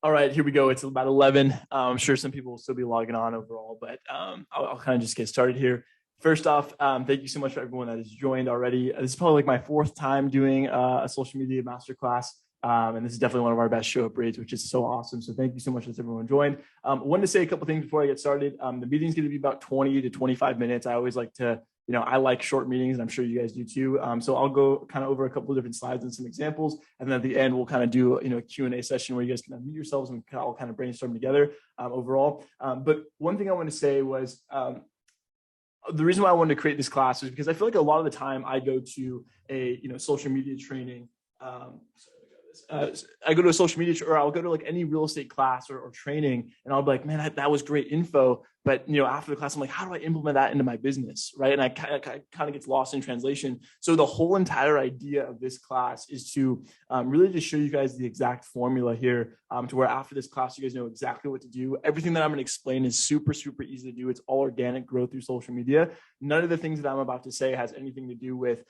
All right, here we go. It's about 11. I'm sure some people will still be logging on overall, but I'll kind of just get started here. First off, thank you so much for everyone that has joined already. This is probably like my fourth time doing a social media masterclass. And this is definitely one of our best show up rates, which is so awesome. So thank you so much that everyone joined. Wanted to say a couple things before I get started. The meeting's going to be about 20 to 25 minutes. I always like to, I like short meetings, and I'm sure you guys do too. So I'll go kind of over a couple of different slides and some examples. And then at the end, we'll kind of do, a Q&A session where you guys can unmute yourselves and all kind of brainstorm together overall. But one thing I want to say was, the reason why I wanted to create this class is because I feel like a lot of the time I go to a social media training. I go to a social media or I'll go to like any real estate class or training, and I'll be like, man, that was great info. But after the class, I'm like, how do I implement that into my business, right? And I kind of gets lost in translation. So the whole entire idea of this class is to really just show you guys the exact formula here, to where after this class, you guys know exactly what to do. Everything that I'm going to explain is super, super easy to do. It's all organic growth through social media. None of the things that I'm about to say has anything to do with,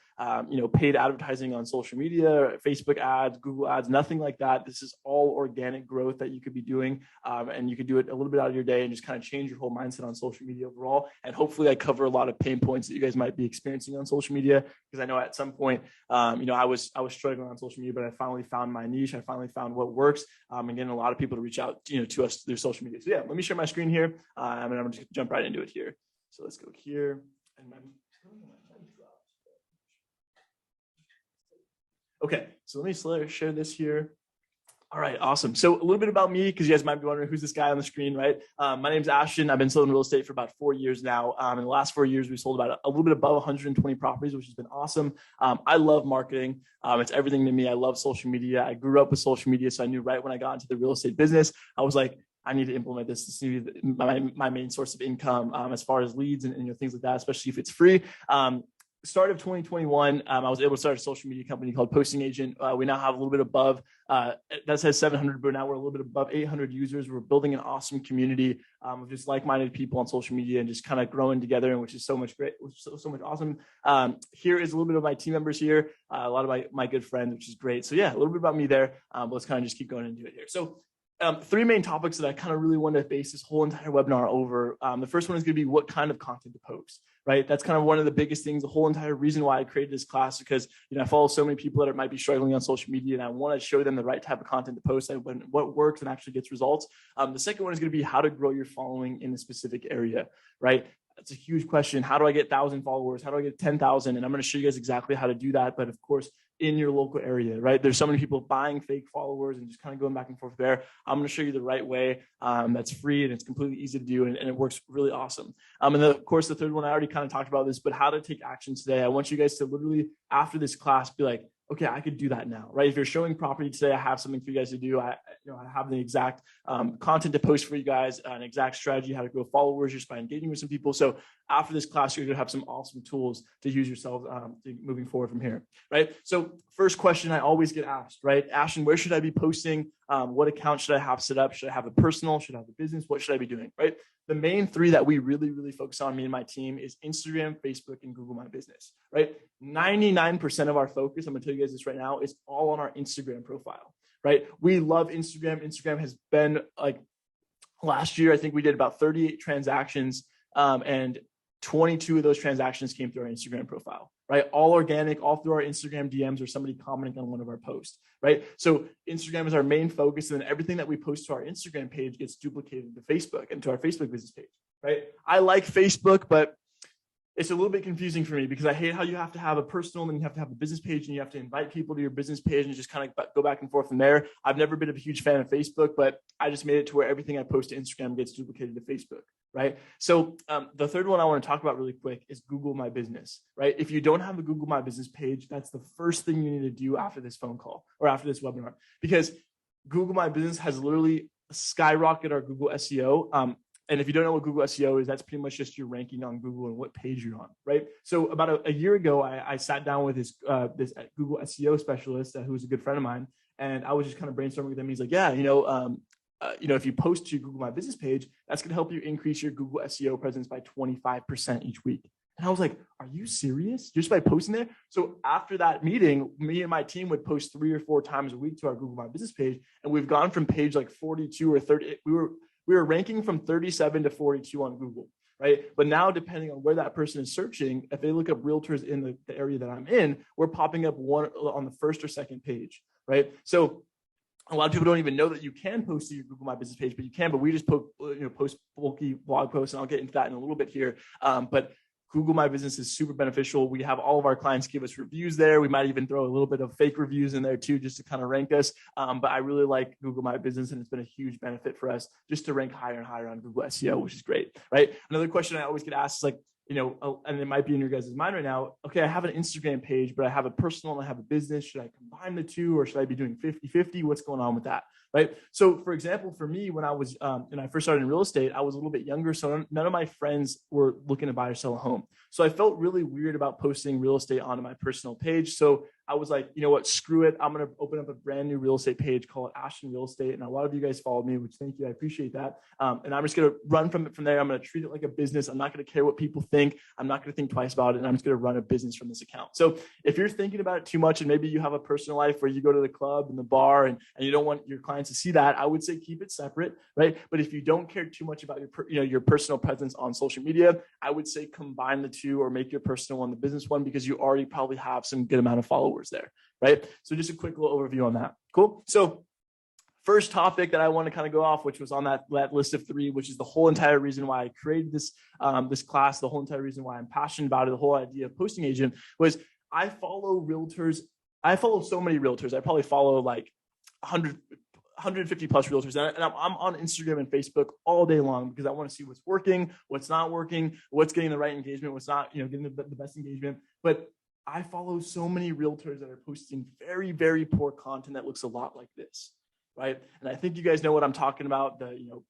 paid advertising on social media, Facebook ads, Google ads, nothing like that. This is all organic growth that you could be doing. And you could do it a little bit out of your day and just kind of change your whole mindset on social media overall. And hopefully I cover a lot of pain points that you guys might be experiencing on social media, because I know at some point, I was struggling on social media, but I finally found my niche. I finally found what works, and getting a lot of people to reach out, to us through social media. So yeah, let me share my screen here. And I'm just jump right into it here. So let's go here. Okay, so let me share this here. All right, awesome. So a little bit about me, because you guys might be wondering who's this guy on the screen, right? My name's Ashton. I've been selling real estate for about 4 years now. In the last 4 years, we sold about a little bit above 120 properties, which has been awesome. I love marketing. It's everything to me. I love social media. I grew up with social media, so I knew right when I got into the real estate business, I was like, I need to implement this. This needs to be my main source of income, as far as leads and things like that, especially if it's free. Start of 2021, I was able to start a social media company called Posting Agent. We now have a little bit above, that says 700, but now we're a little bit above 800 users. We're building an awesome community of just like-minded people on social media and just kind of growing together, and which is so much great, so much awesome. Here is a little bit of my team members here, a lot of my good friends, which is great. So yeah, a little bit about me there, but let's kind of just keep going and do it here. So three main topics that I kind of really want to base this whole entire webinar over. The first one is going to be what kind of content to post, right? That's kind of one of the biggest things, the whole entire reason why I created this class, because, I follow so many people that might be struggling on social media, and I want to show them the right type of content to post and what works and actually gets results. The second one is going to be how to grow your following in a specific area, right? That's a huge question. How do I get 1,000 followers? How do I get 10,000? And I'm going to show you guys exactly how to do that. But of course, in your local area, right? There's so many people buying fake followers and just kind of going back and forth there. I'm going to show you the right way, that's free and it's completely easy to do, and it works really awesome. And then of course, the third one, I already kind of talked about this, but how to take action today. I want you guys to literally, after this class, be like, okay, I could do that now, right? If you're showing property today, I have something for you guys to do. I have the exact content to post for you guys, an exact strategy, how to grow followers just by engaging with some people. So after this class, you're gonna have some awesome tools to use yourselves moving forward from here, right? So first question I always get asked, right? Ashton, where should I be posting? What account should I have set up? Should I have a personal? Should I have a business? What should I be doing, right? The main three that we really, really focus on, me and my team, is Instagram, Facebook, and Google My Business, right? 99% of our focus, I'm gonna tell you guys this right now, is all on our Instagram profile, right? We love Instagram. Instagram has been like, last year, I think we did about 38 transactions, and 22 of those transactions came through our Instagram profile, right? All organic, all through our Instagram DMs or somebody commenting on one of our posts, right? So Instagram is our main focus, and then everything that we post to our Instagram page gets duplicated to Facebook and to our Facebook business page, right? I like Facebook, but it's a little bit confusing for me because I hate how you have to have a personal and then you have to have a business page and you have to invite people to your business page and just kind of go back and forth from there. I've never been a huge fan of Facebook, but I just made it to where everything I post to Instagram gets duplicated to Facebook, right? So the third one I want to talk about really quick is Google My Business, right? If you don't have a Google My Business page, that's the first thing you need to do after this phone call or after this webinar, because Google My Business has literally skyrocketed our Google SEO. And if you don't know what Google SEO is, that's pretty much just your ranking on Google and what page you're on, right? So about a year ago, I sat down with this Google SEO specialist who was a good friend of mine, and I was just kind of brainstorming with him. He's like, yeah, if you post to your Google My Business page, that's going to help you increase your Google SEO presence by 25% each week. And I was like, are you serious? Just by posting there? So after that meeting, me and my team would post 3 or 4 times a week to our Google My Business page. And we've gone from page like 42 or 30. We were ranking from 37 to 42 on Google, right? But now, depending on where that person is searching, if they look up realtors in the area that I'm in, we're popping up one on the first or second page, right? So a lot of people don't even know that you can post to your Google My Business page, but you can. But we just post bulky blog posts, and I'll get into that in a little bit here. But Google My Business is super beneficial. We have all of our clients give us reviews there. We might even throw a little bit of fake reviews in there too, just to kind of rank us. But I really like Google My Business, and it's been a huge benefit for us just to rank higher and higher on Google SEO, which is great, right? Another question I always get asked is like, and it might be in your guys' mind right now, okay, I have an Instagram page, but I have a personal and I have a business. Should I combine the two, or should I be doing 50-50? What's going on with that, right? So for example, for me, when I was, when I first started in real estate, I was a little bit younger. So none of my friends were looking to buy or sell a home. So I felt really weird about posting real estate onto my personal page. So I was like, you know what, screw it. I'm going to open up a brand new real estate page called Ashton Real Estate. And a lot of you guys followed me, which thank you. I appreciate that. And I'm just going to run from there. I'm going to treat it like a business. I'm not going to care what people think. I'm not going to think twice about it. And I'm just going to run a business from this account. So if you're thinking about it too much, and maybe you have a personal life where you go to the club and the bar and you don't want your clients to see that, I would say keep it separate, right? But if you don't care too much about your personal presence on social media, I would say combine the two, or make your personal one the business one, because you already probably have some good amount of followers there, right? So just a quick little overview on that. Cool. So first topic that I want to kind of go off, which was on that list of 3, which is the whole entire reason why I created this class, the whole entire reason why I'm passionate about it, the whole idea of Posting Agent, was I follow realtors. I follow so many realtors. I probably follow like 150 plus realtors. And I'm on Instagram and Facebook all day long, because I want to see what's working, what's not working, what's getting the right engagement, what's not, getting the best engagement. But I follow so many realtors that are posting very, very poor content that looks a lot like this, right? And I think you guys know what I'm talking about. The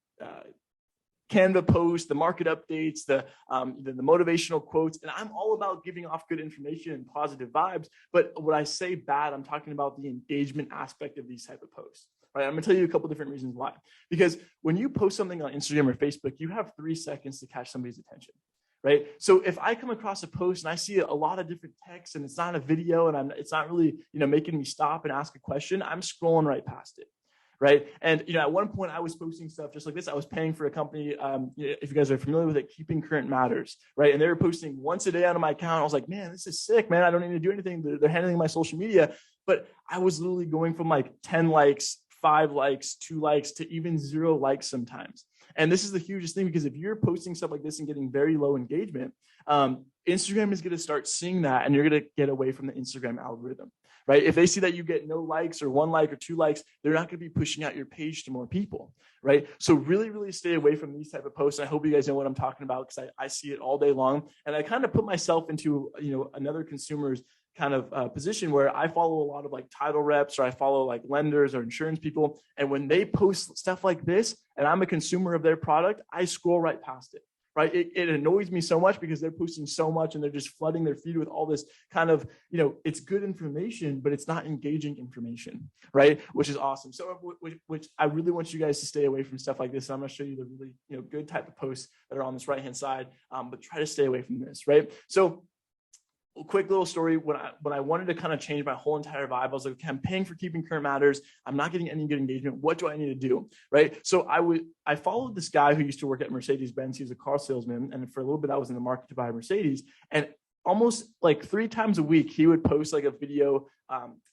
Canva posts, the market updates, the motivational quotes. And I'm all about giving off good information and positive vibes. But when I say bad, I'm talking about the engagement aspect of these type of posts, right? I'm going to tell you a couple different reasons why. Because when you post something on Instagram or Facebook, you have 3 seconds to catch somebody's attention, right? So if I come across a post and I see a lot of different text and it's not a video and it's not really, making me stop and ask a question, I'm scrolling right past it. Right. And, at one point I was posting stuff just like this. I was paying for a company, if you guys are familiar with it, Keeping Current Matters. Right. And they were posting once a day out of my account. I was like, man, this is sick, man. I don't need to do anything. They're handling my social media. But I was literally going from like 10 likes, 5 likes, 2 likes to even 0 likes sometimes. And this is the hugest thing, because if you're posting stuff like this and getting very low engagement, Instagram is going to start seeing that, and you're going to get away from the Instagram algorithm, right? If they see that you get no likes or 1 like or 2 likes, they're not going to be pushing out your page to more people, right? So really, really stay away from these type of posts. And I hope you guys know what I'm talking about, because I see it all day long. And I kind of put myself into, another consumer's kind of position where I follow a lot of like title reps, or I follow like lenders or insurance people. And when they post stuff like this and I'm a consumer of their product, I scroll right past it, right? It annoys me so much, because they're posting so much and they're just flooding their feed with all this kind of, it's good information, but it's not engaging information, right? Which is awesome. So which I really want you guys to stay away from stuff like this. And I'm going to show you the really, good type of posts that are on this right-hand side, but try to stay away from this, right? So a quick little story. When I wanted to kind of change my whole entire vibe, I was like, okay, I'm paying for Keeping Current Matters. I'm not getting any good engagement. What do I need to do? Right. So I followed this guy who used to work at Mercedes-Benz. He was a car salesman. And for a little bit, I was in the market to buy a Mercedes. And almost like 3 times a week, he would post like a video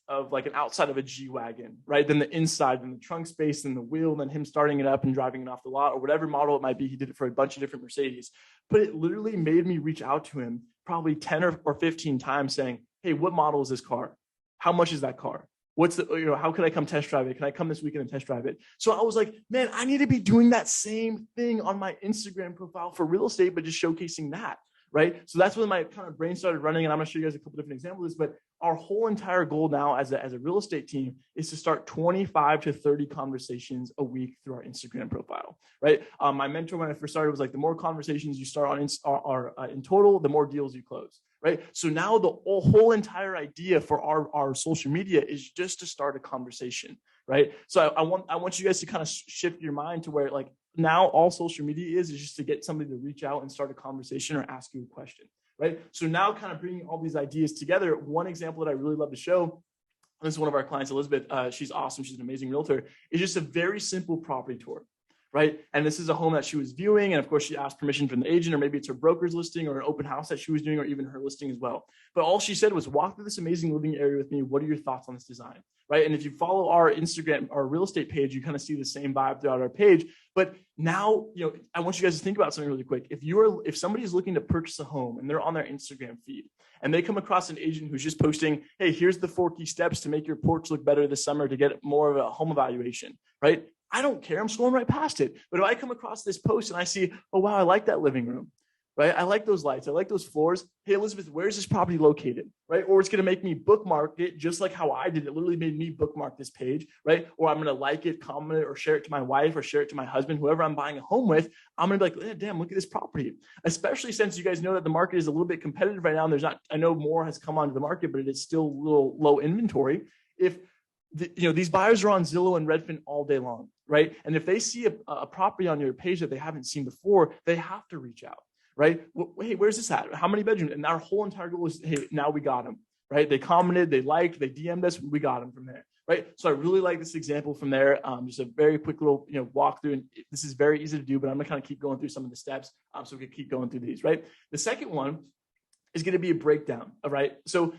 of like an outside of a G-Wagon, right? Then the inside, then the trunk space, then the wheel, then him starting it up and driving it off the lot, or whatever model it might be. He did it for a bunch of different Mercedes. But it literally made me reach out to him probably 10 or 15 times saying, hey, what model is this car? How much is that car? What's the, how can I come test drive it? Can I come this weekend and test drive it? So I was like, man, I need to be doing that same thing on my Instagram profile for real estate, but just showcasing that. Right. So that's when my kind of brain started running. And I'm going to show you guys a couple different examples of this, but our whole entire goal now as a real estate team is to start 25 to 30 conversations a week through our Instagram profile. Right. My mentor, when I first started, was like, the more conversations you start on in total, the more deals you close. Right. So now the whole entire idea for our social media is just to start a conversation. Right. So I want you guys to kind of shift your mind to where, like, now all social media is just to get somebody to reach out and start a conversation or ask you a question. right? So now kind of bringing all these ideas together, one example that I really love to show, this is one of our clients, Elizabeth, she's awesome, she's an amazing realtor, is just a very simple property tour, right? And this is a home that she was viewing, and of course she asked permission from the agent, or maybe it's her broker's listing or an open house that she was doing, or even her listing as well. But all she said was, walk through this amazing living area with me. What are your thoughts on this design, right? And if you follow our Instagram, our real estate page, you kind of see the same vibe throughout our page. But now, I want you guys to think about something really quick. If somebody is looking to purchase a home and they're on their Instagram feed and they come across an agent who's just posting, hey, here's the 4 key steps to make your porch look better this summer to get more of a home evaluation, right? I don't care. I'm scrolling right past it. But if I come across this post and I see, oh, wow, I like that living room, right? I like those lights. I like those floors. Hey, Elizabeth, where's this property located, right? Or it's going to make me bookmark it just like how I did. It literally made me bookmark this page, right? Or I'm going to like it, comment it, or share it to my wife or share it to my husband, whoever I'm buying a home with. I'm going to be like, damn, look at this property. Especially since you guys know that the market is a little bit competitive right now. And I know more has come onto the market, but it's still a little low inventory. If these buyers are on Zillow and Redfin all day long, right? And if they see a property on your page that they haven't seen before, they have to reach out, right? Well, hey, where's this at? How many bedrooms? And our whole entire goal is, hey, now we got them, right? They commented, they liked, they DM'd us, we got them from there, right? So I really like this example from there. Just a very quick little, walkthrough. And this is very easy to do, but I'm gonna kind of keep going through some of the steps so we can keep going through these, right? The second one is gonna be a breakdown, all right? So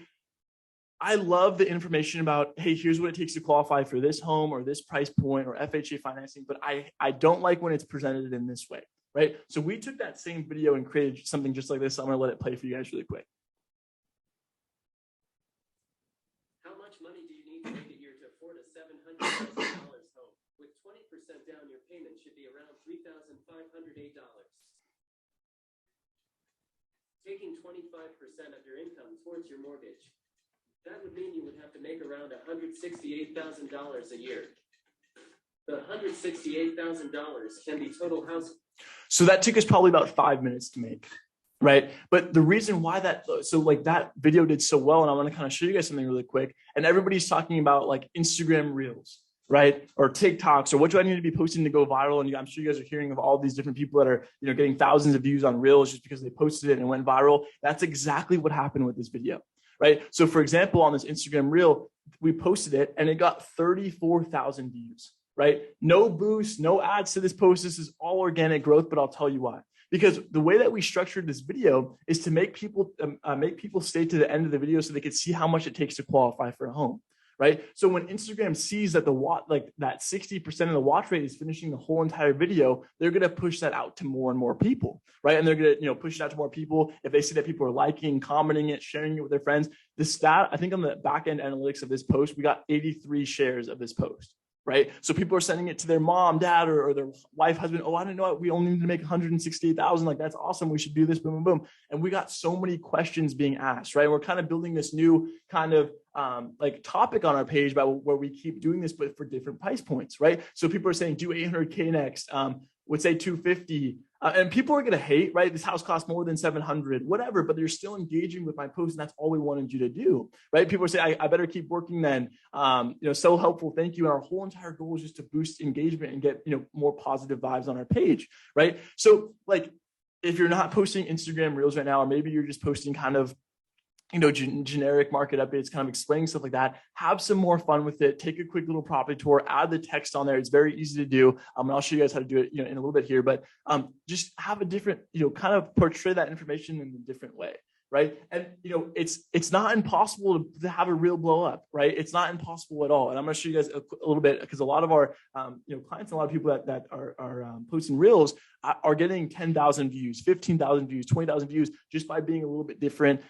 I love the information about, hey, here's what it takes to qualify for this home or this price point or FHA financing, but I don't like when it's presented in this way, right? So we took that same video and created something just like this. I'm gonna let it play for you guys really quick. How much money do you need to make a year to afford a $700,000 home? With 20% down, your payment should be around $3,508. Taking 25% of your income towards your mortgage, that would mean you would have to make around $168,000 a year. The $168,000 can be total house. So that took us probably about 5 minutes to make, right? But the reason why that video did so well, and I want to kind of show you guys something really quick. And everybody's talking about like Instagram Reels, right? Or TikToks, or what do I need to be posting to go viral? And I'm sure you guys are hearing of all these different people that are, getting thousands of views on Reels just because they posted it and it went viral. That's exactly what happened with this video. Right. So for example, on this Instagram reel, we posted it and it got 34,000 views, right? No boost, no ads to this post. This is all organic growth, but I'll tell you why. Because the way that we structured this video is to make people stay to the end of the video so they could see how much it takes to qualify for a home. Right. So when Instagram sees that that 60% of the watch rate is finishing the whole entire video, they're going to push that out to more and more people. Right. And they're going to, push it out to more people. If they see that people are liking, commenting it, sharing it with their friends, the stat, I think on the back end analytics of this post, we got 83 shares of this post. Right. So people are sending it to their mom, dad, or their wife, husband. Oh, I didn't know it. We only need to make 168,000. Like, that's awesome. We should do this. Boom, boom, boom. And we got so many questions being asked. Right. We're kind of building this new kind of topic on our page about where we keep doing this, but for different price points. Right. So people are saying, do 800K next. Would say 250. And people are going to hate, right? This house costs more than 700, whatever, but they're still engaging with my post. And that's all we wanted you to do, right? People are saying, I better keep working then. So helpful. Thank you. And our whole entire goal is just to boost engagement and get, more positive vibes on our page, right? So like, if you're not posting Instagram Reels right now, or maybe you're just posting kind of, generic market updates, kind of explaining stuff like that, have some more fun with it. Take a quick little property tour, add the text on there. It's very easy to do. And I'll show you guys how to do it, in a little bit here, but just have a different, kind of portray that information in a different way. Right. And, it's not impossible to have a reel blow up, right? It's not impossible at all. And I'm going to show you guys a little bit, because a lot of our, clients and a lot of people that are posting reels are getting 10,000 views, 15,000 views, 20,000 views, just by being a little bit different,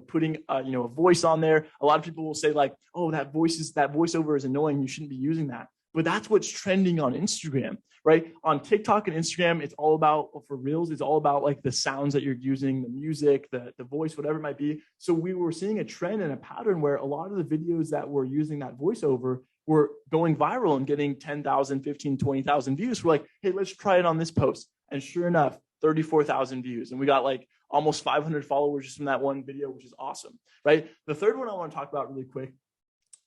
putting, a voice on there. A lot of people will say like, oh, that voiceover is annoying. You shouldn't be using that. But that's what's trending on Instagram, right? On TikTok and Instagram, it's all about, for Reels, it's all about like the sounds that you're using, the music, the voice, whatever it might be. So we were seeing a trend and a pattern where a lot of the videos that were using that voiceover were going viral and getting 10,000, 15, 20,000 views. We're like, hey, let's try it on this post. And sure enough, 34,000 views. And we got like almost 500 followers just from that one video, which is awesome, right? The third one I want to talk about really quick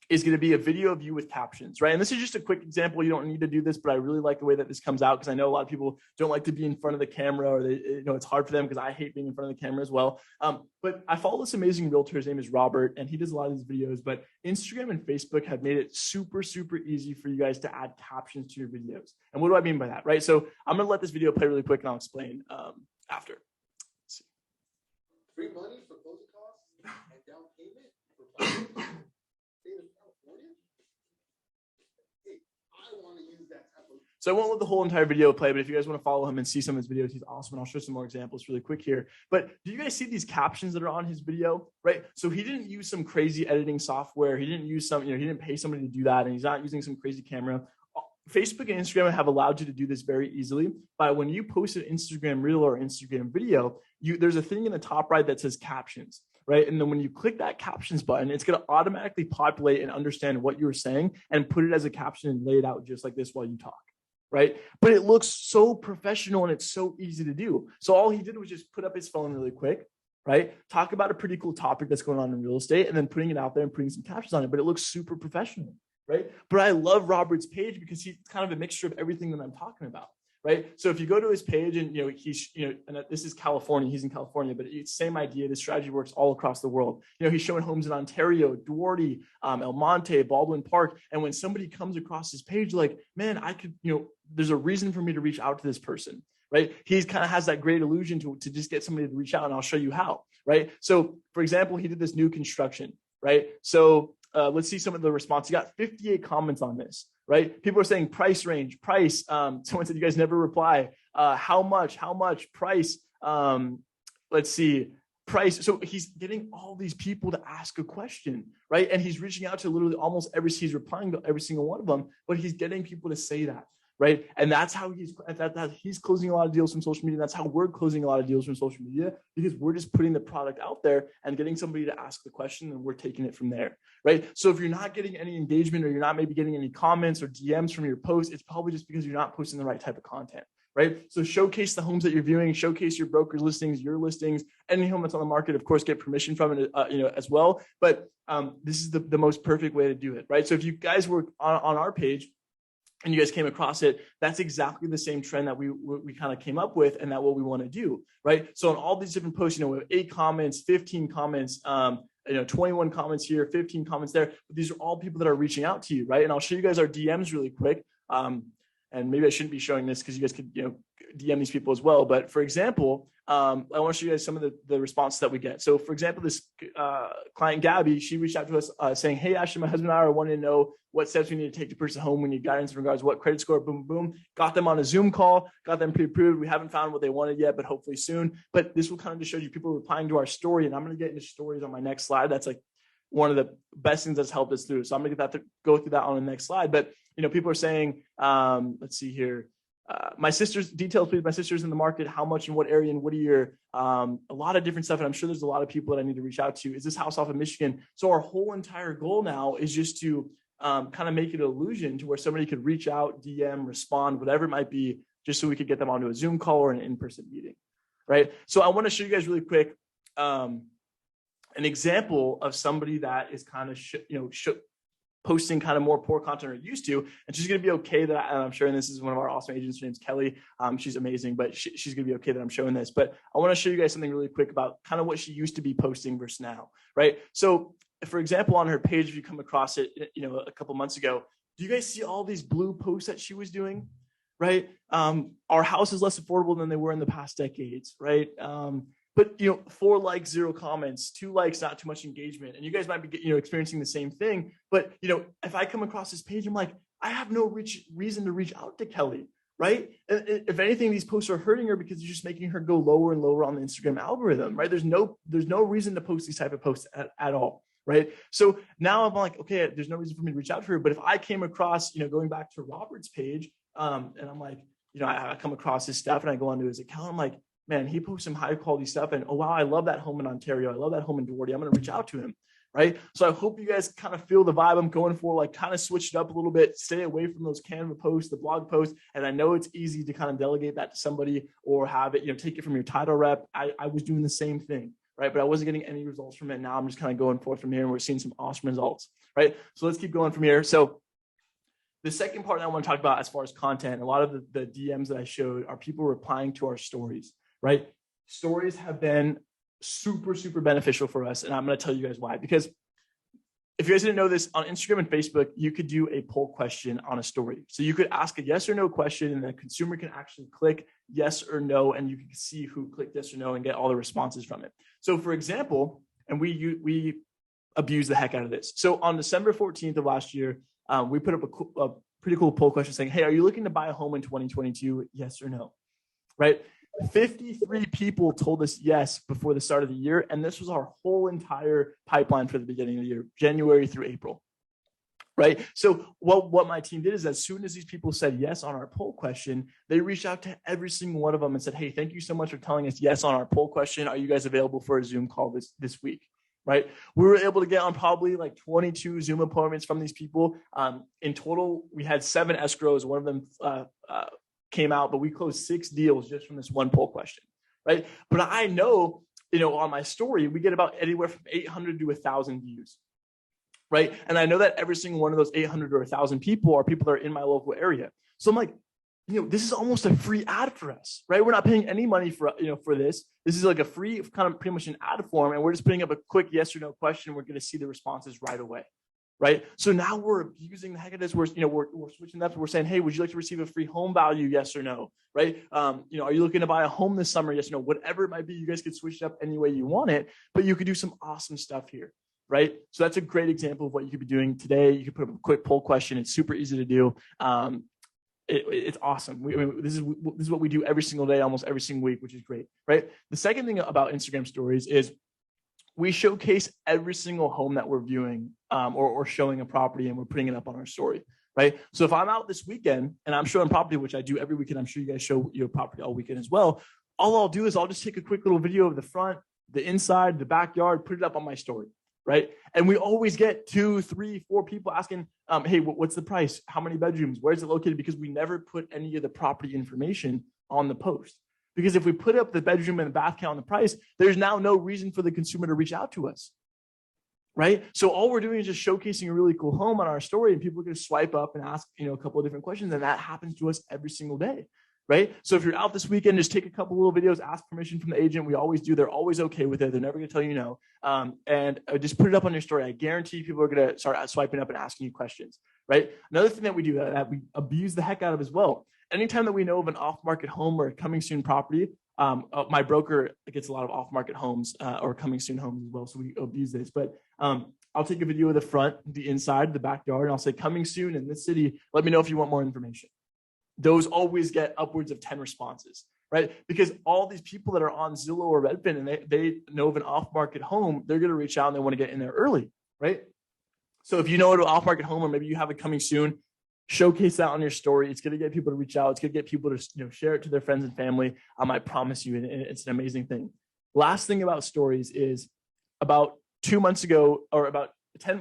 is going to be a video of you with captions, right? And this is just a quick example. You don't need to do this, but I really like the way that this comes out because I know a lot of people don't like to be in front of the camera, or it's hard for them because I hate being in front of the camera as well. But I follow this amazing realtor. His name is Robert, and he does a lot of these videos. But Instagram and Facebook have made it super, super easy for you guys to add captions to your videos. And what do I mean by that, right? So I'm going to let this video play really quick, and I'll explain after. Free money for closing costs and down payment for state of California? Hey, I want to use that type of. So I won't let the whole entire video play, but if you guys want to follow him and see some of his videos, he's awesome. And I'll show some more examples really quick here. But do you guys see these captions that are on his video, right? So he didn't use some crazy editing software. He didn't use he didn't pay somebody to do that. And he's not using some crazy camera. Facebook and Instagram have allowed you to do this very easily. But when you post an Instagram reel or Instagram video, there's a thing in the top right that says captions, right? And then when you click that captions button, it's going to automatically populate and understand what you're saying and put it as a caption and lay it out just like this while you talk, right? But it looks so professional and it's so easy to do. So all he did was just put up his phone really quick, right? Talk about a pretty cool topic that's going on in real estate and then putting it out there and putting some captions on it, but it looks super professional. Right. But I love Robert's page because he's kind of a mixture of everything that I'm talking about. Right. So if you go to his page and, he's, and this is California, he's in California, but it's the same idea. This strategy works all across the world. He's showing homes in Ontario, Duarte, El Monte, Baldwin Park. And when somebody comes across his page, like, man, I could, there's a reason for me to reach out to this person. Right. He kind of has that great illusion to just get somebody to reach out, and I'll show you how. Right. So, for example, he did this new construction. Right. So, let's see some of the response. He got 58 comments on this, right? People are saying price range, price. Someone said you guys never reply. How much, price. Let's see, price. So he's getting all these people to ask a question, right? And he's reaching out to literally almost he's replying to every single one of them, but he's getting people to say that. Right. And that's how he's closing a lot of deals from social media. That's how we're closing a lot of deals from social media, because we're just putting the product out there and getting somebody to ask the question, and we're taking it from there. Right. So if you're not getting any engagement, or you're not maybe getting any comments or DMs from your post, it's probably just because you're not posting the right type of content. Right. So showcase the homes that you're viewing, showcase your broker's listings, your listings, any home that's on the market, of course, get permission from it, as well. But this is the most perfect way to do it. Right. So if you guys were on our page, and you guys came across it, that's exactly the same trend that we kind of came up with, and that what we want to do, right? So on all these different posts, we have 8 comments, 15 comments, 21 comments here, 15 comments there. But these are all people that are reaching out to you, right? And I'll show you guys our DMs really quick. And maybe I shouldn't be showing this because you guys could, DM these people as well. But for example, I want to show you guys some of the responses that we get. So for example, this client, Gabby, she reached out to us saying, hey, Ashley, my husband and I are wanting to know what steps we need to take to purchase a home. We need guidance in regards to what credit score, boom, boom. Got them on a Zoom call, got them pre-approved. We haven't found what they wanted yet, but hopefully soon. But this will kind of just show you people replying to our story. And I'm going to get into stories on my next slide. That's like one of the best things that's helped us through. So I'm going to go through that on the next slide. But, people are saying, let's see here. My sister's details, please. My sister's in the market. How much and what area and what year? A lot of different stuff. And I'm sure there's a lot of people that I need to reach out to. Is this house off of Michigan? So our whole entire goal now is just to kind of make it an illusion to where somebody could reach out, DM, respond, whatever it might be, just so we could get them onto a Zoom call or an in-person meeting, right? So I want to show you guys really quick an example of somebody that is kind of posting kind of more poor content or used to, and she's going to be okay that I'm sharing this. This is one of our awesome agents. Her name's Kelly. She's amazing, but she's going to be okay that I'm showing this. But I want to show you guys something really quick about kind of what she used to be posting versus now, right? So for example, on her page, if you come across it, a couple months ago, do you guys see all these blue posts that she was doing, right? Our house is less affordable than they were in the past decades, right? But 4 likes, 0 comments, 2 likes, not too much engagement. And you guys might be experiencing the same thing. But if I come across this page, I'm like, I have no reason to reach out to Kelly, right? And if anything, these posts are hurting her because you're just making her go lower and lower on the Instagram algorithm, right? There's no reason to post these type of posts at all, right? So now I'm like, okay, there's no reason for me to reach out to her. But if I came across, going back to Robert's page, and I'm like, I come across his stuff and I go onto his account, I'm like, man, he posts some high quality stuff. And, oh, wow, I love that home in Ontario. I love that home in Duarte. I'm going to reach out to him. Right. So I hope you guys kind of feel the vibe I'm going for, like kind of switch it up a little bit, stay away from those Canva posts, the blog posts. And I know it's easy to kind of delegate that to somebody or have it, take it from your title rep. I was doing the same thing. right? But I wasn't getting any results from it. Now I'm just kind of going forth from here and we're seeing some awesome results, right? So let's keep going from here. So the second part that I want to talk about as far as content, a lot of the DMs that I showed are people replying to our stories, right? Stories have been super, super beneficial for us. And I'm going to tell you guys why. Because if you guys didn't know this, on Instagram and Facebook, you could do a poll question on a story. So you could ask a yes or no question, and the consumer can actually click yes or no, and you can see who clicked yes or no and get all the responses from it. So for example, and we abuse the heck out of this. So on December 14th of last year, we put up a pretty cool poll question saying, hey, are you looking to buy a home in 2022? Yes or no, right? 53 people told us yes before the start of the year. And this was our whole entire pipeline for the beginning of the year, January through April, right? So what my team did is as soon as these people said yes on our poll question, they reached out to every single one of them and said, hey, thank you so much for telling us yes on our poll question. Are you guys available for a Zoom call this week? Right? We were able to get on probably like 22 Zoom appointments from these people. In total, we had 7 escrows. One of them came out, but we closed 6 deals just from this one poll question, right? But I know, on my story, we get about anywhere from 800 to 1,000 views, right? And I know that every single one of those 800 or 1,000 people are people that are in my local area. So I'm like, this is almost a free ad for us, right? We're not paying any money for this. This is like a free kind of pretty much an ad form, and we're just putting up a quick yes or no question. We're going to see the responses right away, right? So now we're abusing the heck of this. We're switching that. We're saying, hey, would you like to receive a free home value? Yes or no, right? Are you looking to buy a home this summer? Yes or no, whatever it might be. You guys could switch it up any way you want it, but you could do some awesome stuff here, right? So that's a great example of what you could be doing today. You could put up a quick poll question. It's super easy to do. It's awesome. This is what we do every single day, almost every single week, which is great, right? The second thing about Instagram stories is we showcase every single home that we're viewing or showing a property, and we're putting it up on our story, right? So if I'm out this weekend and I'm showing property, which I do every weekend, I'm sure you guys show your property all weekend as well. All I'll do is I'll just take a quick little video of the front, the inside, the backyard, put it up on my story, right? And we always get 2, 3, 4 people asking, hey, what's the price? How many bedrooms? Where is it located? Because we never put any of the property information on the post. Because if we put up the bedroom and the bath count and the price, there's now no reason for the consumer to reach out to us, right? So all we're doing is just showcasing a really cool home on our story, and people are going to swipe up and ask, a couple of different questions, and that happens to us every single day, right? So if you're out this weekend, just take a couple little videos, ask permission from the agent. We always do. They're always okay with it. They're never going to tell you no. And just put it up on your story. I guarantee people are going to start swiping up and asking you questions, right? Another thing that we do that we abuse the heck out of as well. Anytime that we know of an off-market home or a coming soon property, my broker gets a lot of off-market homes or coming soon homes as well. So we abuse this, but I'll take a video of the front, the inside, the backyard, and I'll say coming soon in this city. Let me know if you want more information. Those always get upwards of 10 responses, right? Because all these people that are on Zillow or Redfin and they know of an off-market home, they're going to reach out and they want to get in there early, right? So if you know of an off-market home, or maybe you have it coming soon, showcase that on your story. It's going to get people to reach out. It's going to get people to share it to their friends and family. I promise you, and it's an amazing thing. Last thing about stories is about 2 months ago, or about 10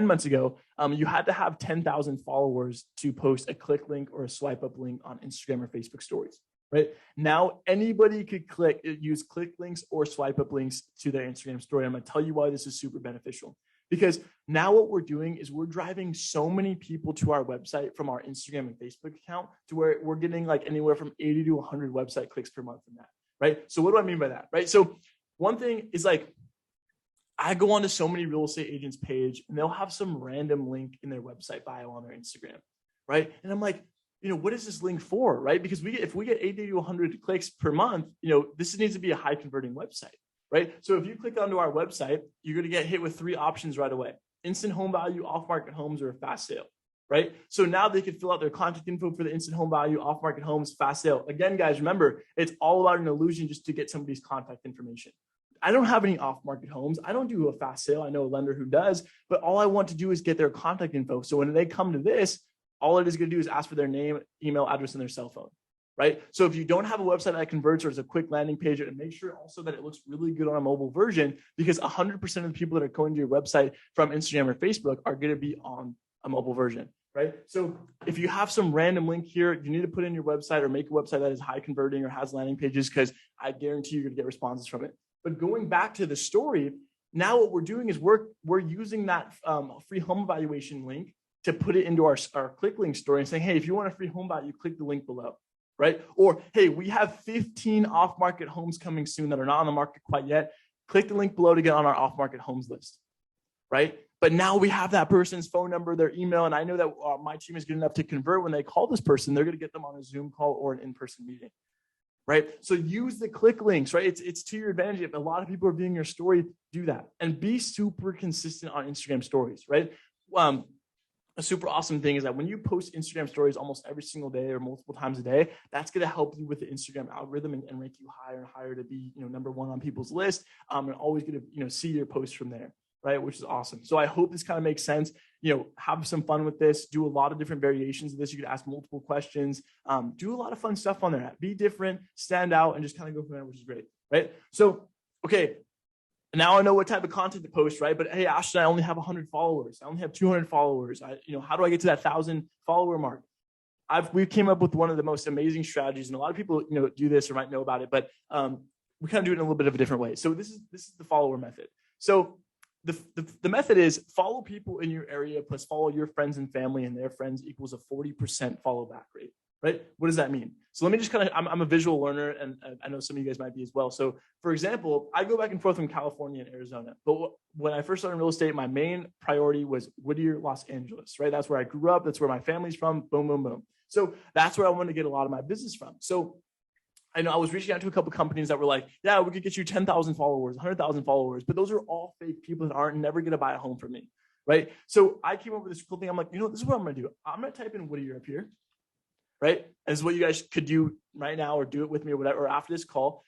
months ago, you had to have 10,000 followers to post a click link or a swipe up link on Instagram or Facebook stories, right? Now, anybody could use click links or swipe up links to their Instagram story. I'm going to tell you why this is super beneficial. Because now what we're doing is we're driving so many people to our website from our Instagram and Facebook account to where we're getting like anywhere from 80 to 100 website clicks per month from that, right? So what do I mean by that, right? So one thing is like, I go onto so many real estate agents' page and they'll have some random link in their website bio on their Instagram, right? And I'm like, what is this link for, right? Because if we get 80 to 100 clicks per month, this needs to be a high converting website. Right? So if you click onto our website, you're going to get hit with 3 options right away: instant home value, off-market homes, or a fast sale, right? So now they can fill out their contact info for the instant home value, off-market homes, fast sale. Again, guys, remember, it's all about an illusion just to get somebody's contact information. I don't have any off-market homes. I don't do a fast sale. I know a lender who does, but all I want to do is get their contact info. So when they come to this, all it is going to do is ask for their name, email address, and their cell phone. Right? So if you don't have a website that converts, or it's a quick landing page, and make sure also that it looks really good on a mobile version, because 100% of the people that are going to your website from Instagram or Facebook are going to be on a mobile version, right? So if you have some random link here, you need to put in your website or make a website that is high converting or has landing pages, because I guarantee you're going to get responses from it. But going back to the story, now what we're doing is we're using that free home evaluation link to put it into our click link story and saying, hey, if you want a free home value, click the link below, right? Or, hey, we have 15 off-market homes coming soon that are not on the market quite yet. Click the link below to get on our off-market homes list, right? But now we have that person's phone number, their email, and I know that my team is good enough to convert when they call this person, they're going to get them on a Zoom call or an in-person meeting, right? So use the click links, right? It's to your advantage. If a lot of people are viewing your story, do that. And be super consistent on Instagram stories, right? A super awesome thing is that when you post Instagram stories almost every single day or multiple times a day, that's going to help you with the Instagram algorithm and rank you higher and higher to be, number one on people's list, and always get to, see your posts from there, right? Which is awesome. So I hope this kind of makes sense. Have some fun with this. Do a lot of different variations of this. You could ask multiple questions. Do a lot of fun stuff on there. Be different, stand out, and just kind of go from there, which is great, right? So, okay. Now I know what type of content to post, right? But hey, Ashton, I only have 100 followers. I only have 200 followers. How do I get to that 1,000 follower mark? We came up with one of the most amazing strategies, and a lot of people, do this or might know about it, but we kind of do it in a little bit of a different way. So this is the follower method. So the method is follow people in your area plus follow your friends and family and their friends equals a 40% follow back rate, right? What does that mean? So let me just I'm a visual learner, and I know some of you guys might be as well. So for example, I go back and forth from California and Arizona, but when I first started in real estate, my main priority was Whittier, Los Angeles, right? That's where I grew up. That's where my family's from. Boom, boom, boom. So that's where I wanted to get a lot of my business from. So I know I was reaching out to a couple of companies that were like, yeah, we could get you 10,000 followers, 100,000 followers, but those are all fake people that aren't never going to buy a home from me, right? So I came up with this cool thing. I'm like, this is what I'm going to do. I'm going to type in Whittier up here, right? And this is what you guys could do right now or do it with me or whatever, or after this call,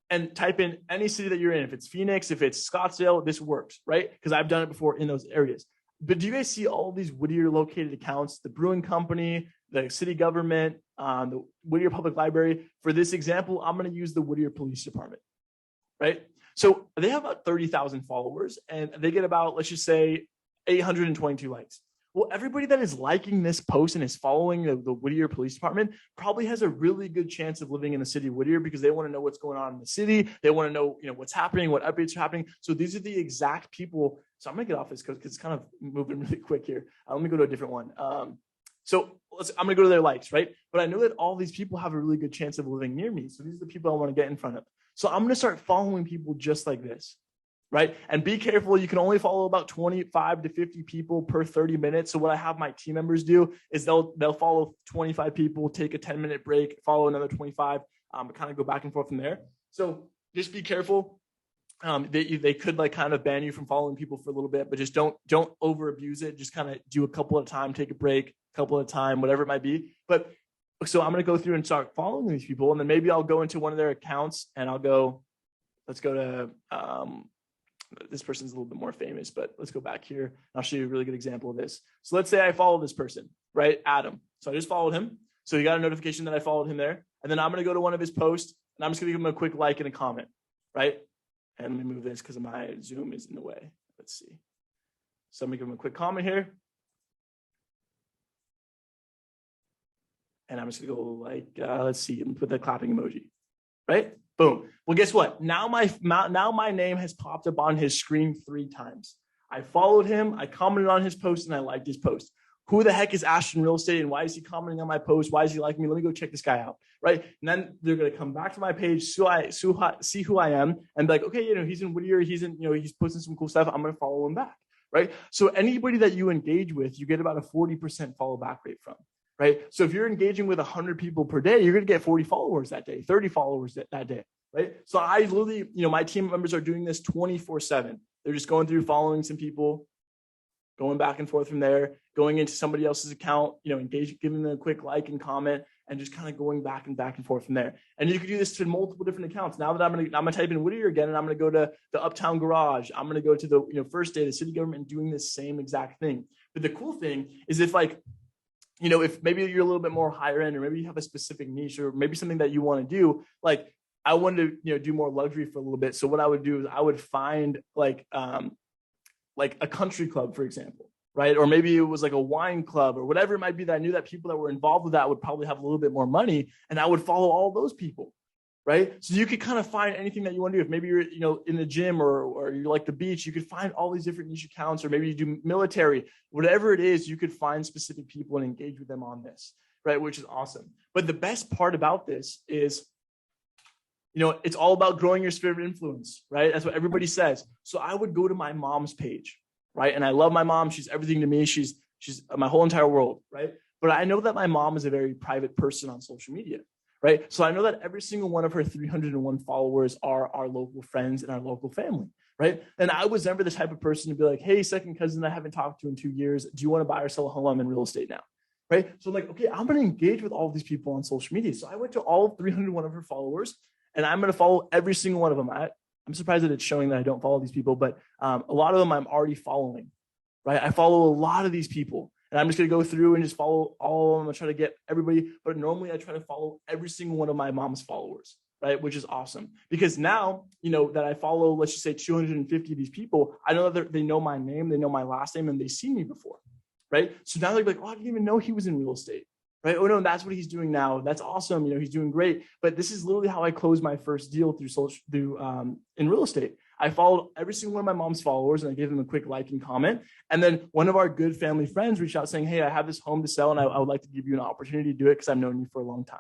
and type in any city that you're in. If it's Phoenix, if it's Scottsdale, this works, right? Because I've done it before in those areas. But do you guys see all these Whittier located accounts, the brewing company, the city government, the Whittier Public Library? For this example, I'm going to use the Whittier Police Department, right? So they have about 30,000 followers and they get about, let's just say, 822 likes. Well, everybody that is liking this post and is following the Whittier Police Department probably has a really good chance of living in the city of Whittier because they want to know what's going on in the city. They want to know, what's happening, what updates are happening. So these are the exact people. So I'm going to get off this because it's kind of moving really quick here. Let me go to a different one. I'm going to go to their likes, right? But I know that all these people have a really good chance of living near me. So these are the people I want to get in front of. So I'm going to start following people just like this, right? And be careful. You can only follow about 25 to 50 people per 30 minutes. So what I have my team members do is they'll follow 25 people, take a 10-minute break, follow another 25, kind of go back and forth from there. So just be careful. They could kind of ban you from following people for a little bit, but just don't over abuse it. Just kind of do a couple at a time, take a break, a couple at a time, whatever it might be. But so I'm going to go through and start following these people. And then maybe I'll go into one of their accounts and let's go to, this person's a little bit more famous, but let's go back here. I'll show you a really good example of this. So let's say I follow this person, right? Adam. So I just followed him. So he got a notification that I followed him there. And then I'm going to go to one of his posts and I'm just going to give him a quick like and a comment, right? And let me move this because my Zoom is in the way. Let's see. So I'm going to give him a quick comment here. And I'm just going to go let's see, I'm put the clapping emoji, right? Boom. Well, guess what? Now my name has popped up on his screen 3 times. I followed him, I commented on his post, and I liked his post. Who the heck is Ashton Real Estate, and why is he commenting on my post? Why is he liking me? Let me go check this guy out, right? And then they're going to come back to my page, see who I am, and be like, okay, he's in Whittier, he's posting some cool stuff. I'm going to follow him back, right? So anybody that you engage with, you get about a 40% follow back rate from. Right. So if you're engaging with 100 people per day, you're going to get 40 followers that day, 30 followers that day. Right. So I literally, my team members are doing this 24/7. They're just going through, following some people, going back and forth from there, going into somebody else's account, engaging, giving them a quick like and comment, and just kind of going back and forth from there. And you can do this to multiple different accounts. Now that I'm going to type in Whittier again, and I'm going to go to the Uptown Garage. I'm going to go to the First Day, the city government, doing this same exact thing. But the cool thing is if if maybe you're a little bit more higher end, or maybe you have a specific niche, or maybe something that you want to do, I wanted to, do more luxury for a little bit. So what I would do is I would find like a country club, for example, right? Or maybe it was like a wine club or whatever it might be that I knew that people that were involved with that would probably have a little bit more money, and I would follow all those people, right? So you could kind of find anything that you want to do. If maybe you're, in the gym or you like the beach, you could find all these different niche accounts, or maybe you do military, whatever it is, you could find specific people and engage with them on this, right? Which is awesome. But the best part about this is, it's all about growing your sphere of influence, right? That's what everybody says. So I would go to my mom's page, right? And I love my mom. She's everything to me. She's my whole entire world, right? But I know that my mom is a very private person on social media, right? So I know that every single one of her 301 followers are our local friends and our local family, right? And I was never the type of person to be like, hey, second cousin I haven't talked to in 2 years, do you want to buy or sell a home? I'm in real estate now, right? So I'm like, okay, I'm going to engage with all of these people on social media. So I went to all 301 of her followers, and I'm going to follow every single one of them. I'm surprised that it's showing that I don't follow these people, but a lot of them I'm already following, right? I follow a lot of these people. And I'm just going to go through and just follow all of them and try to get everybody. But normally I try to follow every single one of my mom's followers, right? Which is awesome. Because now, that I follow, let's just say 250 of these people, I know that they know my name, they know my last name, and they've seen me before, right? So now they're like, oh, I didn't even know he was in real estate, right? Oh no, that's what he's doing now. That's awesome. He's doing great. But this is literally how I closed my first deal in real estate. I followed every single one of my mom's followers, and I gave them a quick like and comment. And then one of our good family friends reached out saying, hey, I have this home to sell, and I would like to give you an opportunity to do it because I've known you for a long time.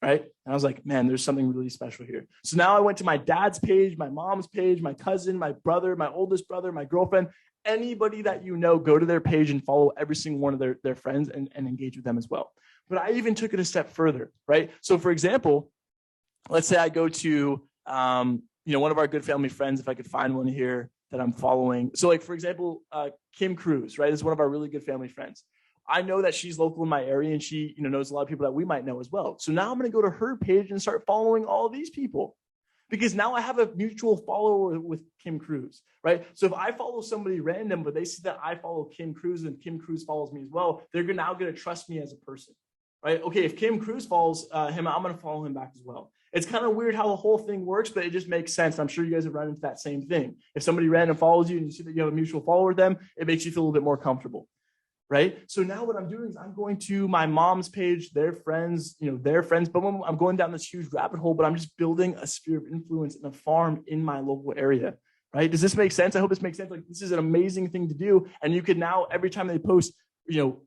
Right. And I was like, man, there's something really special here. So now I went to my dad's page, my mom's page, my cousin, my brother, my oldest brother, my girlfriend, anybody that go to their page and follow every single one of their friends and engage with them as well. But I even took it a step further. Right. So for example, let's say I go to, one of our good family friends, if I could find one here that I'm following. So like, for example, Kim Cruz, right, is one of our really good family friends. I know that she's local in my area, and she, knows a lot of people that we might know as well. So now I'm going to go to her page and start following all these people, because now I have a mutual follower with Kim Cruz, right? So if I follow somebody random, but they see that I follow Kim Cruz and Kim Cruz follows me as well, they're now going to trust me as a person, right? Okay, if Kim Cruz follows him, I'm going to follow him back as well. It's kind of weird how the whole thing works, but it just makes sense. I'm sure you guys have run into that same thing. If somebody random follows you and you see that you have a mutual follower with them, it makes you feel a little bit more comfortable, right? So now what I'm doing is I'm going to my mom's page, their friends, but I'm going down this huge rabbit hole, but I'm just building a sphere of influence and a farm in my local area, right? Does this make sense? I hope this makes sense. Like, this is an amazing thing to do. And you can now, every time they post,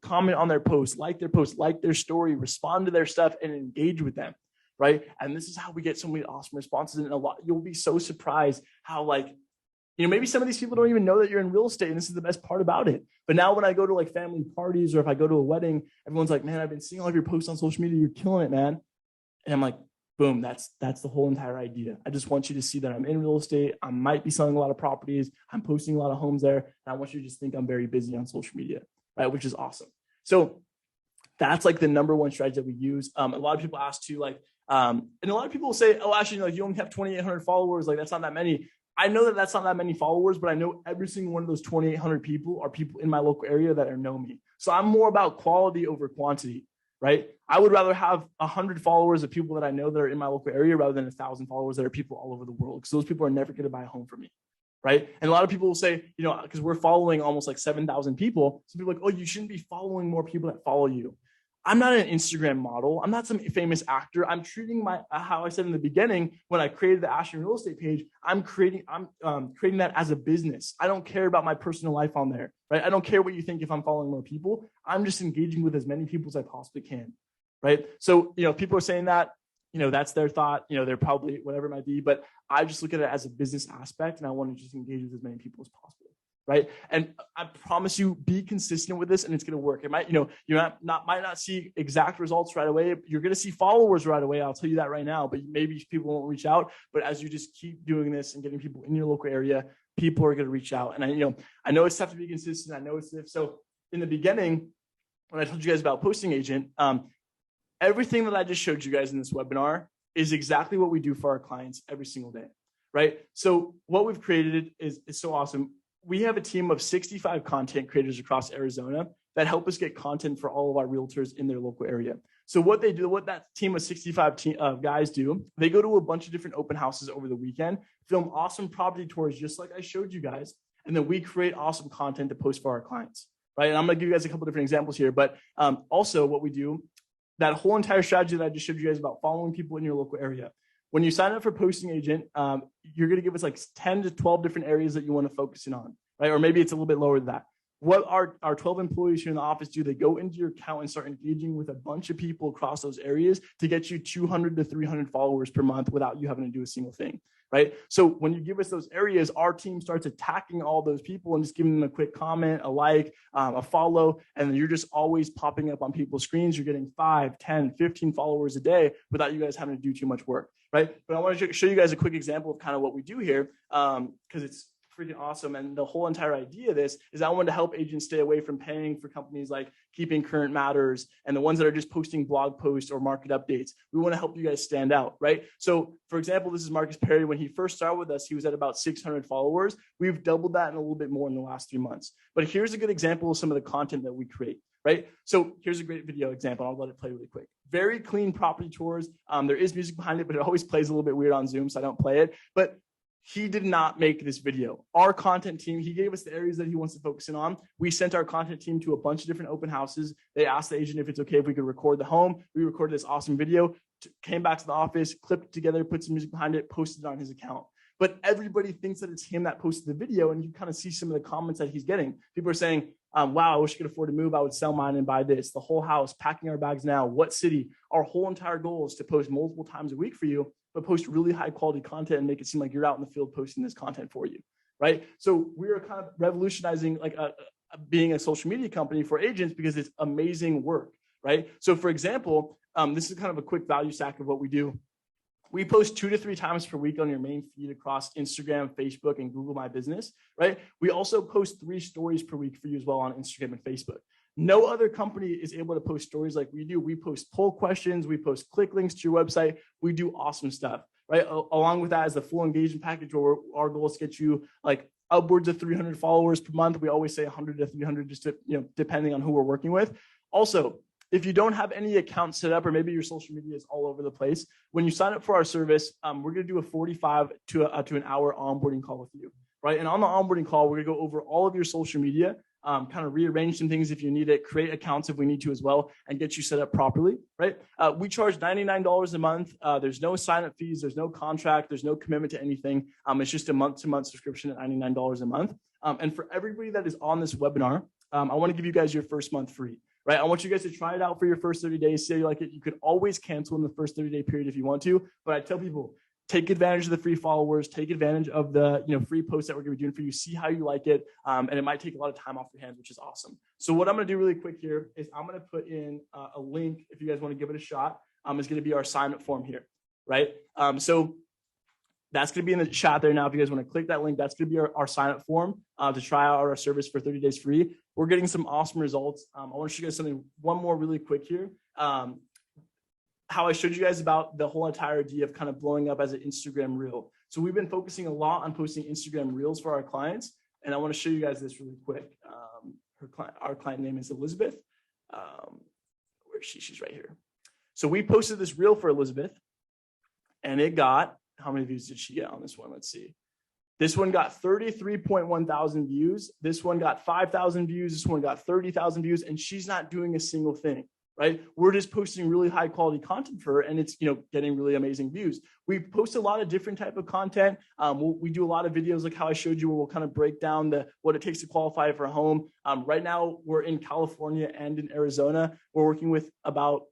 comment on their post, like their story, respond to their stuff, and engage with them. Right. And this is how we get so many awesome responses. And you'll be so surprised how, maybe some of these people don't even know that you're in real estate. And this is the best part about it. But now when I go to family parties, or if I go to a wedding, everyone's like, man, I've been seeing all of your posts on social media. You're killing it, man. And I'm like, boom, that's the whole entire idea. I just want you to see that I'm in real estate. I might be selling a lot of properties. I'm posting a lot of homes there. And I want you to just think I'm very busy on social media, right? Which is awesome. So that's the number one strategy that we use. A lot of people ask too, and a lot of people will say, oh, actually, you only have 2,800 followers. That's not that many. I know that that's not that many followers, but I know every single one of those 2,800 people are people in my local area that know me. So I'm more about quality over quantity, right? I would rather have 100 followers of people that I know that are in my local area rather than 1,000 followers that are people all over the world, because those people are never going to buy a home from me, right? And a lot of people will say, because we're following almost 7,000 people, some people are like, oh, you shouldn't be following more people that follow you. I'm not an Instagram model. I'm not some famous actor. I'm treating how I said in the beginning, when I created the Ashton Real Estate page, I'm creating that as a business. I don't care about my personal life on there, right? I don't care what you think if I'm following more people. I'm just engaging with as many people as I possibly can, right? So, people are saying that, that's their thought, they're probably whatever it might be, but I just look at it as a business aspect, and I want to just engage with as many people as possible. Right. And I promise you, be consistent with this, and it's going to work. It might, you might not see exact results right away. You're going to see followers right away. I'll tell you that right now, but maybe people won't reach out. But as you just keep doing this and getting people in your local area, people are going to reach out. And I know it's tough to be consistent. I know it's if so. In the beginning, when I told you guys about Posting Agent, everything that I just showed you guys in this webinar is exactly what we do for our clients every single day. Right. So what we've created is so awesome. We have a team of 65 content creators across Arizona that help us get content for all of our realtors in their local area. So what that team of 65 guys do, they go to a bunch of different open houses over the weekend, film awesome property tours, just like I showed you guys. And then we create awesome content to post for our clients, right? And I'm going to give you guys a couple different examples here, but also what we do, that whole entire strategy that I just showed you guys about following people in your local area, when you sign up for Posting Agent, you're going to give us like 10 to 12 different areas that you want to focus in on, right? Or maybe it's a little bit lower than that. What our 12 employees here in the office do, they go into your account and start engaging with a bunch of people across those areas to get you 200 to 300 followers per month without you having to do a single thing, right? So when you give us those areas, our team starts attacking all those people and just giving them a quick comment, a like, a follow, and you're just always popping up on people's screens. You're getting 5, 10, 15 followers a day without you guys having to do too much work, right? But I want to show you guys a quick example of kind of what we do here, because it's freaking awesome. And the whole entire idea of this is I wanted to help agents stay away from paying for companies like Keeping Current Matters and the ones that are just posting blog posts or market updates. We want to help you guys stand out, right? So for example, this is Marcus Perry. When he first started with us, he was at about 600 followers. We've doubled that and a little bit more in the last 3 months. But here's a good example of some of the content that we create, right? So here's a great video example. I'll let it play really quick. Very clean property tours. There is music behind it, but it always plays a little bit weird on Zoom, so I don't play it. But he did not make this video. Our content team, he gave us the areas that he wants to focus in on. We sent our content team to a bunch of different open houses. They asked the agent if it's okay if we could record the home. We recorded this awesome video, came back to the office, clipped it together, put some music behind it, posted it on his account. But everybody thinks that it's him that posted the video, and you kind of see some of the comments that he's getting. People are saying, wow, I wish I could afford to move. I would sell mine and buy this. The whole house, packing our bags now. What city? Our whole entire goal is to post multiple times a week for you, but post really high quality content and make it seem like you're out in the field posting this content for you, right? So we are kind of revolutionizing like being a social media company for agents because it's amazing work, right? So for example, this is kind of a quick value stack of what we do. We post 2 to 3 times per week on your main feed across Instagram, Facebook, and Google My Business, right? We also post 3 stories per week for you as well on Instagram and Facebook. No other company is able to post stories like we do. We post poll questions, we post click links to your website. We do awesome stuff, right? Along with that is the full engagement package where our goal is to get you like upwards of 300 followers per month. We always say 100 to 300, just to, depending on who we're working with. Also, if you don't have any accounts set up, or maybe your social media is all over the place, when you sign up for our service, we're going to do a 45 to an hour onboarding call with you, right? And on the onboarding call, we're going to go over all of your social media, kind of rearrange some things if you need it, create accounts if we need to as well, and get you set up properly, right? We charge $99 a month. There's no sign-up fees. There's no contract. There's no commitment to anything. It's just a month-to-month subscription at $99 a month. And for everybody that is on this webinar, I want to give you guys your first month free. Right? I want you guys to try it out for your first 30 days. See how you like it. You could always cancel in the first 30-day period if you want to. But I tell people, take advantage of the free followers, take advantage of the free posts that we're going to be doing for you. See how you like it. And it might take a lot of time off your hands, which is awesome. So what I'm going to do really quick here is I'm going to put in a link if you guys want to give it a shot. It's going to be our sign up form here, right? So that's going to be in the chat there now. If you guys want to click that link, that's going to be our sign up form to try out our service for 30 days free. We're getting some awesome results. I want to show you guys one more really quick here. How I showed you guys about the whole entire idea of kind of blowing up as an Instagram reel. So we've been focusing a lot on posting Instagram reels for our clients. And I want to show you guys this really quick. Our client name is Elizabeth. Where is she? She's right here. So we posted this reel for Elizabeth, and it got, how many views did she get on this one? Let's see. This one got 33.1 thousand views. This one got 5,000 views. This one got 30,000 views, and she's not doing a single thing, right? We're just posting really high quality content for her, and it's getting really amazing views. We post a lot of different type of content. We do a lot of videos like how I showed you, where we'll kind of break down what it takes to qualify for a home. Right now, we're in California and in Arizona. We're working with about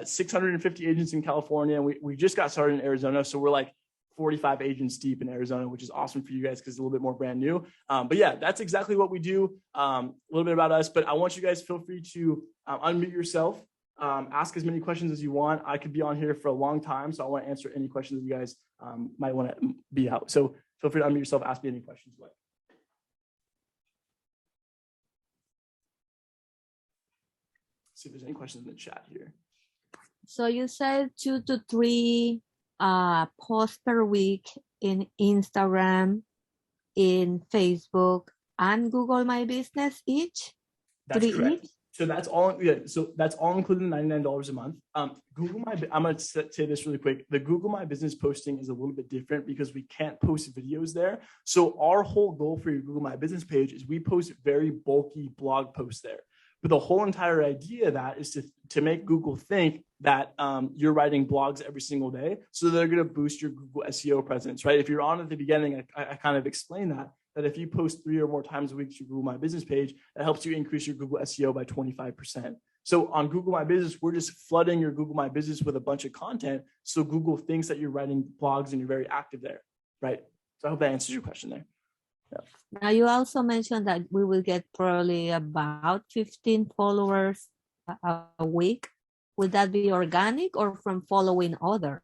650 agents in California, and we just got started in Arizona, so we're like 45 agents deep in Arizona, which is awesome for you guys because it's a little bit more brand new. But yeah, that's exactly what we do. A little bit about us, but I want you guys feel free to unmute yourself, ask as many questions as you want. I could be on here for a long time, so I want to answer any questions that you guys might want to be out. So feel free to unmute yourself, ask me any questions you like. See if there's any questions in the chat here. So you said 2 to 3 posts per week in Instagram, in Facebook, and Google My Business each? That's correct. So that's all. Yeah. So that's all included in $99 a month. Google My. I'm going to say this really quick. The Google My Business posting is a little bit different because we can't post videos there. So our whole goal for your Google My Business page is we post very bulky blog posts there. But the whole entire idea of that is to make Google think that you're writing blogs every single day. So they're going to boost your Google SEO presence, right? If you're on at the beginning, I kind of explained that if you post 3 or more times a week to your Google My Business page, it helps you increase your Google SEO by 25%. So on Google My Business, we're just flooding your Google My Business with a bunch of content. So Google thinks that you're writing blogs and you're very active there, right? So I hope that answers your question there. Yeah. Now, you also mentioned that we will get probably about 15 followers a week. Would that be organic or from following others?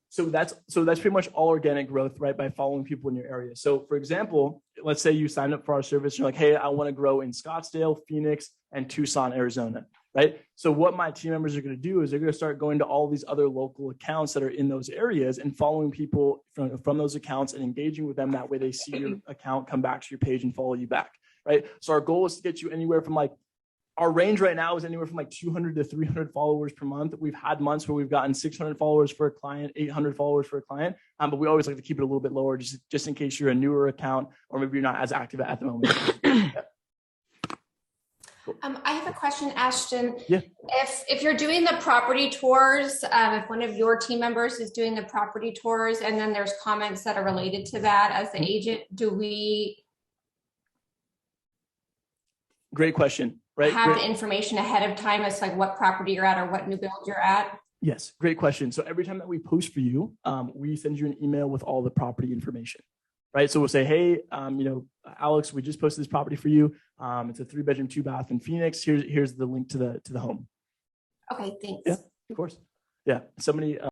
So that's pretty much all organic growth, right? By following people in your area. So for example, let's say you sign up for our service. You're like, hey, I want to grow in Scottsdale, Phoenix, and Tucson, Arizona, right? So what my team members are going to do is they're going to start going to all these other local accounts that are in those areas and following people from those accounts and engaging with them. That way they see your account, come back to your page and follow you back, right? So our goal is to get you anywhere from our range right now is anywhere from 200 to 300 followers per month. We've had months where we've gotten 600 followers for a client, 800 followers for a client, but we always like to keep it a little bit lower just in case you're a newer account or maybe you're not as active at the moment. Yeah. Cool. I have a question, Ashton. Yeah. If you're doing the property tours, if one of your team members is doing the property tours and then there's comments that are related to that as the agent, do we Great question. Right? have the information ahead of time as like what property you're at or what new build you're at? Yes, great question. So every time that we post for you, we send you an email with all the property information, right? So we'll say, hey, Alex, we just posted this property for you. It's a 3-bedroom, 2-bath in Phoenix. Here's the link to the home. Okay, thanks. Yeah, of course. Yeah, somebody.